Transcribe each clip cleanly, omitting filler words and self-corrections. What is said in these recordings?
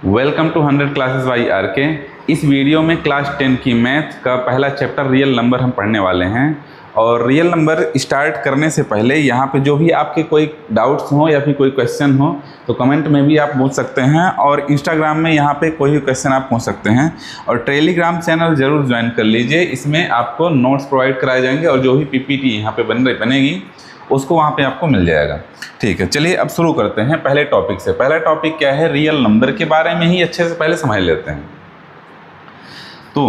Welcome to 100 classes by R K. इस video में class 10 की मैथ का पहला चैप्टर रियल नंबर हम पढ़ने वाले हैं। और रियल नंबर स्टार्ट करने से पहले यहाँ पे जो भी आपके कोई डाउट्स हो या फिर कोई क्वेश्चन हो तो कमेंट में भी आप पूछ सकते हैं, और इंस्टाग्राम में यहाँ पे कोई भी क्वेश्चन आप पूछ सकते हैं। और टेलीग्राम चैनल ज़रूर ज्वाइन कर लीजिए, इसमें आपको नोट्स प्रोवाइड कराए जाएंगे और जो भी पीपीटी यहाँ पे बनेगी उसको वहाँ पे आपको मिल जाएगा। ठीक है, चलिए अब शुरू करते हैं पहले टॉपिक से। पहला टॉपिक क्या है, रियल नंबर के बारे में ही अच्छे से पहले समझ लेते हैं। तो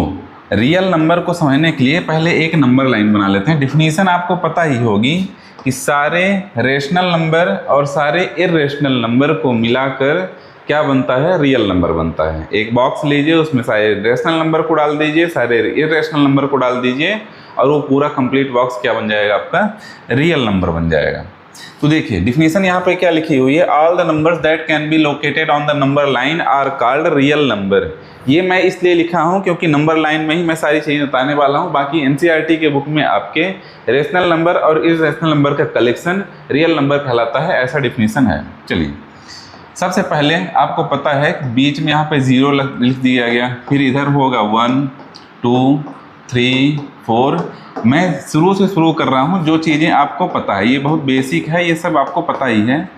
रियल नंबर को समझने के लिए पहले एक नंबर लाइन बना लेते हैं। डिफिनीशन आपको पता ही होगी कि सारे रेशनल नंबर और सारे इर्रेशनल नंबर को मिलाकर क्या बनता है, रियल नंबर बनता है। एक बॉक्स लीजिए, उसमें सारे रेशनल नंबर को डाल दीजिए, सारे इर्रेशनल नंबर को डाल दीजिए और वो पूरा कंप्लीट बॉक्स क्या बन जाएगा, आपका रियल नंबर बन जाएगा। तो देखिए डिफिनीशन यहाँ पे क्या लिखी हुई है, all the numbers that can be located on the number line are called real number. ये मैं इसलिए लिखा हूँ क्योंकि नंबर लाइन में ही मैं सारी चीज़ें बताने वाला हूँ। बाकी एनसीईआरटी के बुक में आपके रेशनल नंबर और इर्रेशनल नंबर का कलेक्शन रियल नंबर कहलाता है, ऐसा डिफिनीशन है। चलिए सबसे पहले आपको पता है बीच में यहाँ पे 0 लिख दिया गया, फिर इधर होगा 1 2 3 4। मैं शुरू से शुरू कर रहा हूँ, जो चीज़ें आपको पता है ये बहुत बेसिक है, ये सब आपको पता ही है।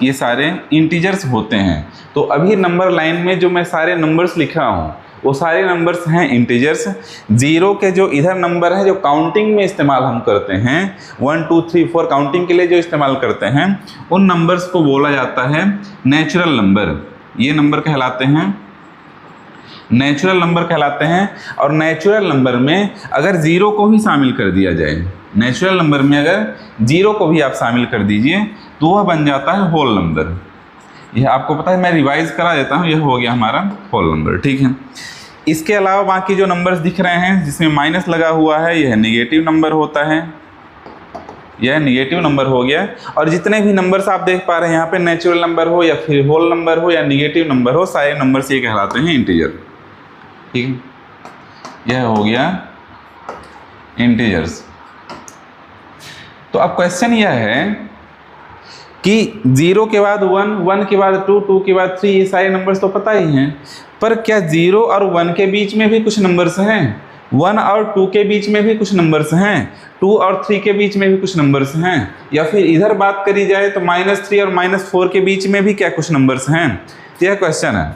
ये सारे इंटीजर्स होते हैं। तो अभी नंबर लाइन में जो मैं सारे नंबर्स लिखा हूँ वो सारे नंबर्स हैं इंटीजर्स। 0 के जो इधर नंबर है जो काउंटिंग में इस्तेमाल हम करते हैं, 1 2 3 4 काउंटिंग के लिए जो इस्तेमाल करते हैं, उन नंबर्स को बोला जाता है नेचुरल नंबर। ये नंबर कहलाते हैं नेचुरल नंबर कहलाते हैं। और नेचुरल नंबर में अगर 0 को भी शामिल कर दिया जाए, नेचुरल नंबर में अगर 0 को भी आप शामिल कर दीजिए तो वह बन जाता है होल नंबर। यह आपको पता है, मैं रिवाइज करा देता हूँ। यह हो गया हमारा होल नंबर। ठीक है, इसके अलावा बाकी जो नंबर्स दिख रहे हैं जिसमें माइनस लगा हुआ है, यह नेगेटिव नंबर होता है, यह नेगेटिव नंबर हो गया। और जितने भी नंबर्स आप देख पा रहे हैं यहाँ पे, नेचुरल नंबर हो या फिर होल नंबर हो या नेगेटिव नंबर हो, सारे नंबर्स ये कहलाते हैं इंटीजर। ठीक है, यह हो गया इंटीजर्स। तो अब क्वेश्चन यह है कि 0 के बाद 1, 1 के बाद 2, 2 के बाद 3, ये सारे नंबर्स तो पता ही हैं, पर क्या 0 और 1 के बीच में भी कुछ नंबर्स हैं, 1 और 2 के बीच में भी कुछ नंबर्स हैं, 2 और 3 के बीच में भी कुछ नंबर्स हैं, या फिर इधर बात करी जाए तो -3 और -4 के बीच में भी क्या कुछ नंबर्स हैं? यह क्वेश्चन है।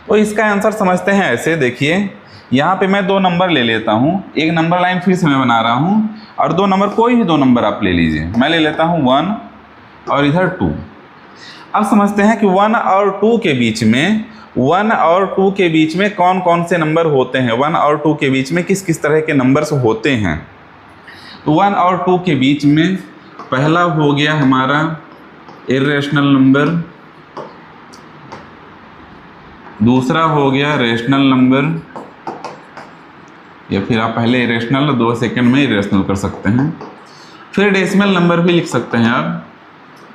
तो इसका आंसर समझते हैं ऐसे। देखिए यहाँ पे मैं 2 नंबर ले लेता हूँ, एक नंबर लाइन फिर से मैं बना रहा हूँ, और 2 नंबर, कोई भी 2 नंबर आप ले लीजिए। मैं ले लेता हूँ 1 और इधर 2। अब समझते हैं कि 1 और 2 के बीच में, 1 और 2 के बीच में कौन कौन से नंबर होते हैं, 1 और 2 के बीच में किस किस तरह के नंबर्स होते हैं। तो 1 और 2 के बीच में पहला हो गया हमारा इर्रेशनल नंबर, दूसरा हो गया रेशनल नंबर, या फिर आप पहले इरेशनल 2 सेकंड में इरेशनल कर सकते हैं, फिर डेसिमल नंबर भी लिख सकते हैं आप,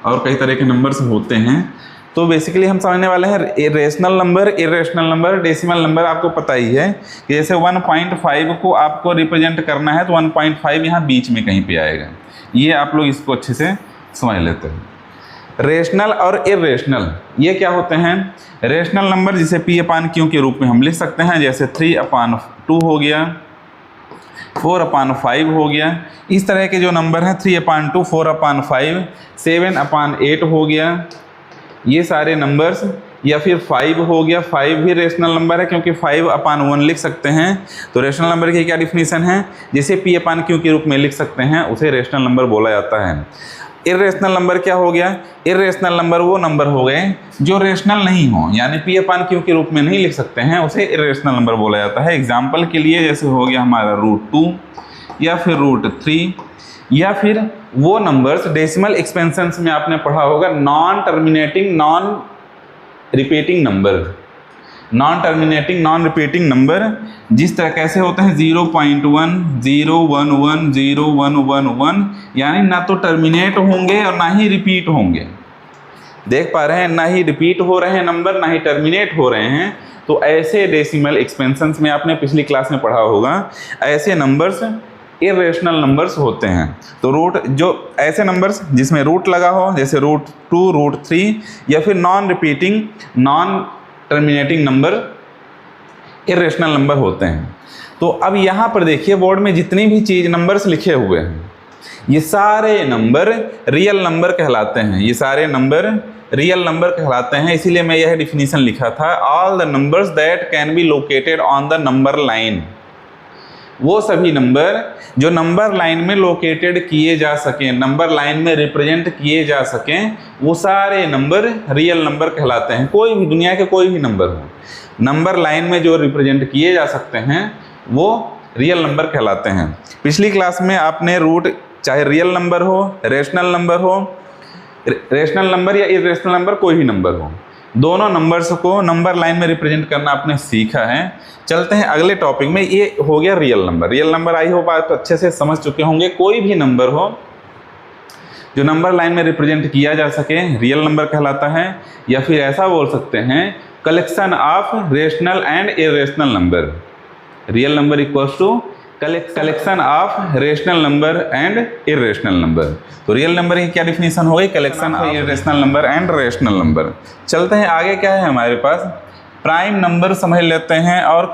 और कई तरह के नंबर्स होते हैं। तो बेसिकली हम समझने वाले हैं rational number, irrational number, decimal number. आपको पता ही है कि जैसे 1.5 को आपको रिप्रेजेंट करना है तो 1.5 यहाँ बीच में कहीं पे आएगा। ये आप लोग इसको अच्छे से समझ लेते हैं। रेशनल और इरेशनल ये क्या होते हैं? रेशनल नंबर जिसे P/Q के रूप में हम लिख सकते हैं, जैसे 3/2 हो गया, 4/5 हो गया। इस तरह के जो नंबर हैं 3/2, 4/5, 7/8 हो गया, ये सारे नंबर्स, या फिर 5 हो गया। 5 भी रेशनल नंबर है क्योंकि 5/1 लिख सकते हैं। तो रेशनल नंबर की क्या डिफिनीशन है, जिसे P/Q के रूप में लिख सकते हैं उसे रेशनल नंबर बोला जाता है। इर्रेशनल नंबर क्या हो गया, इर्रेशनल नंबर वो नंबर हो गए जो रेशनल नहीं हो, यानी P/Q के रूप में नहीं लिख सकते हैं, उसे इर्रेशनल नंबर बोला जाता है। एग्जाम्पल के लिए जैसे हो गया हमारा √2 या फिर √3, या फिर वो नंबर्स डेसिमल एक्सपेंशंस में आपने पढ़ा होगा, non terminating non repeating number, non terminating non repeating number जिस तरह कैसे होते हैं 0.1 0 1 1 0 1 1 1, यानी ना तो टर्मिनेट होंगे और ना ही रिपीट होंगे। देख पा रहे हैं, ना ही रिपीट हो रहे हैं नंबर, ना ही टर्मिनेट हो रहे हैं। तो ऐसे डेसिमल एक्सपेंशंस में आपने पिछली क्लास में पढ़ा होगा, ऐसे नंबर्स इरेशनल नंबर्स होते हैं। तो रूट जो ऐसे नंबर्स जिसमें रूट लगा हो, जैसे √2 √3, या फिर non repeating non terminating number irrational number होते हैं। तो अब यहाँ पर देखिए बोर्ड में जितनी भी चीज़ नंबर्स लिखे हुए हैं ये सारे नंबर रियल नंबर कहलाते हैं, ये सारे नंबर रियल नंबर कहलाते हैं। इसीलिए मैं यह डिफिनीशन लिखा था, all the numbers that can be located on the number line. वो सभी नंबर जो नंबर लाइन में लोकेटेड किए जा सकें, नंबर लाइन में रिप्रेजेंट किए जा सकें, वो सारे नंबर रियल नंबर कहलाते हैं। कोई भी दुनिया के कोई भी नंबर हो, नंबर लाइन में जो रिप्रेजेंट किए जा सकते हैं वो रियल नंबर कहलाते हैं। पिछली क्लास में आपने रूट, चाहे रियल नंबर हो, रेशनल नंबर हो, रेशनल नंबर या इरेशनल नंबर, कोई भी नंबर हो, दोनों नंबर्स को नंबर लाइन में रिप्रेजेंट करना आपने सीखा है। चलते हैं अगले टॉपिक में। ये हो गया रियल नंबर। रियल नंबर आई हो बात तो अच्छे से समझ चुके होंगे। कोई भी नंबर हो जो नंबर लाइन में रिप्रेजेंट किया जा सके रियल नंबर कहलाता है, या फिर ऐसा बोल सकते हैं collection of rational and irrational number. Real number equals to collection of rational number and irrational number. तो रियल नंबर की क्या डिफिनीशन हो गई? Collection of irrational number and rational number. चलते हैं आगे, क्या है हमारे पास, प्राइम नंबर समझ लेते हैं और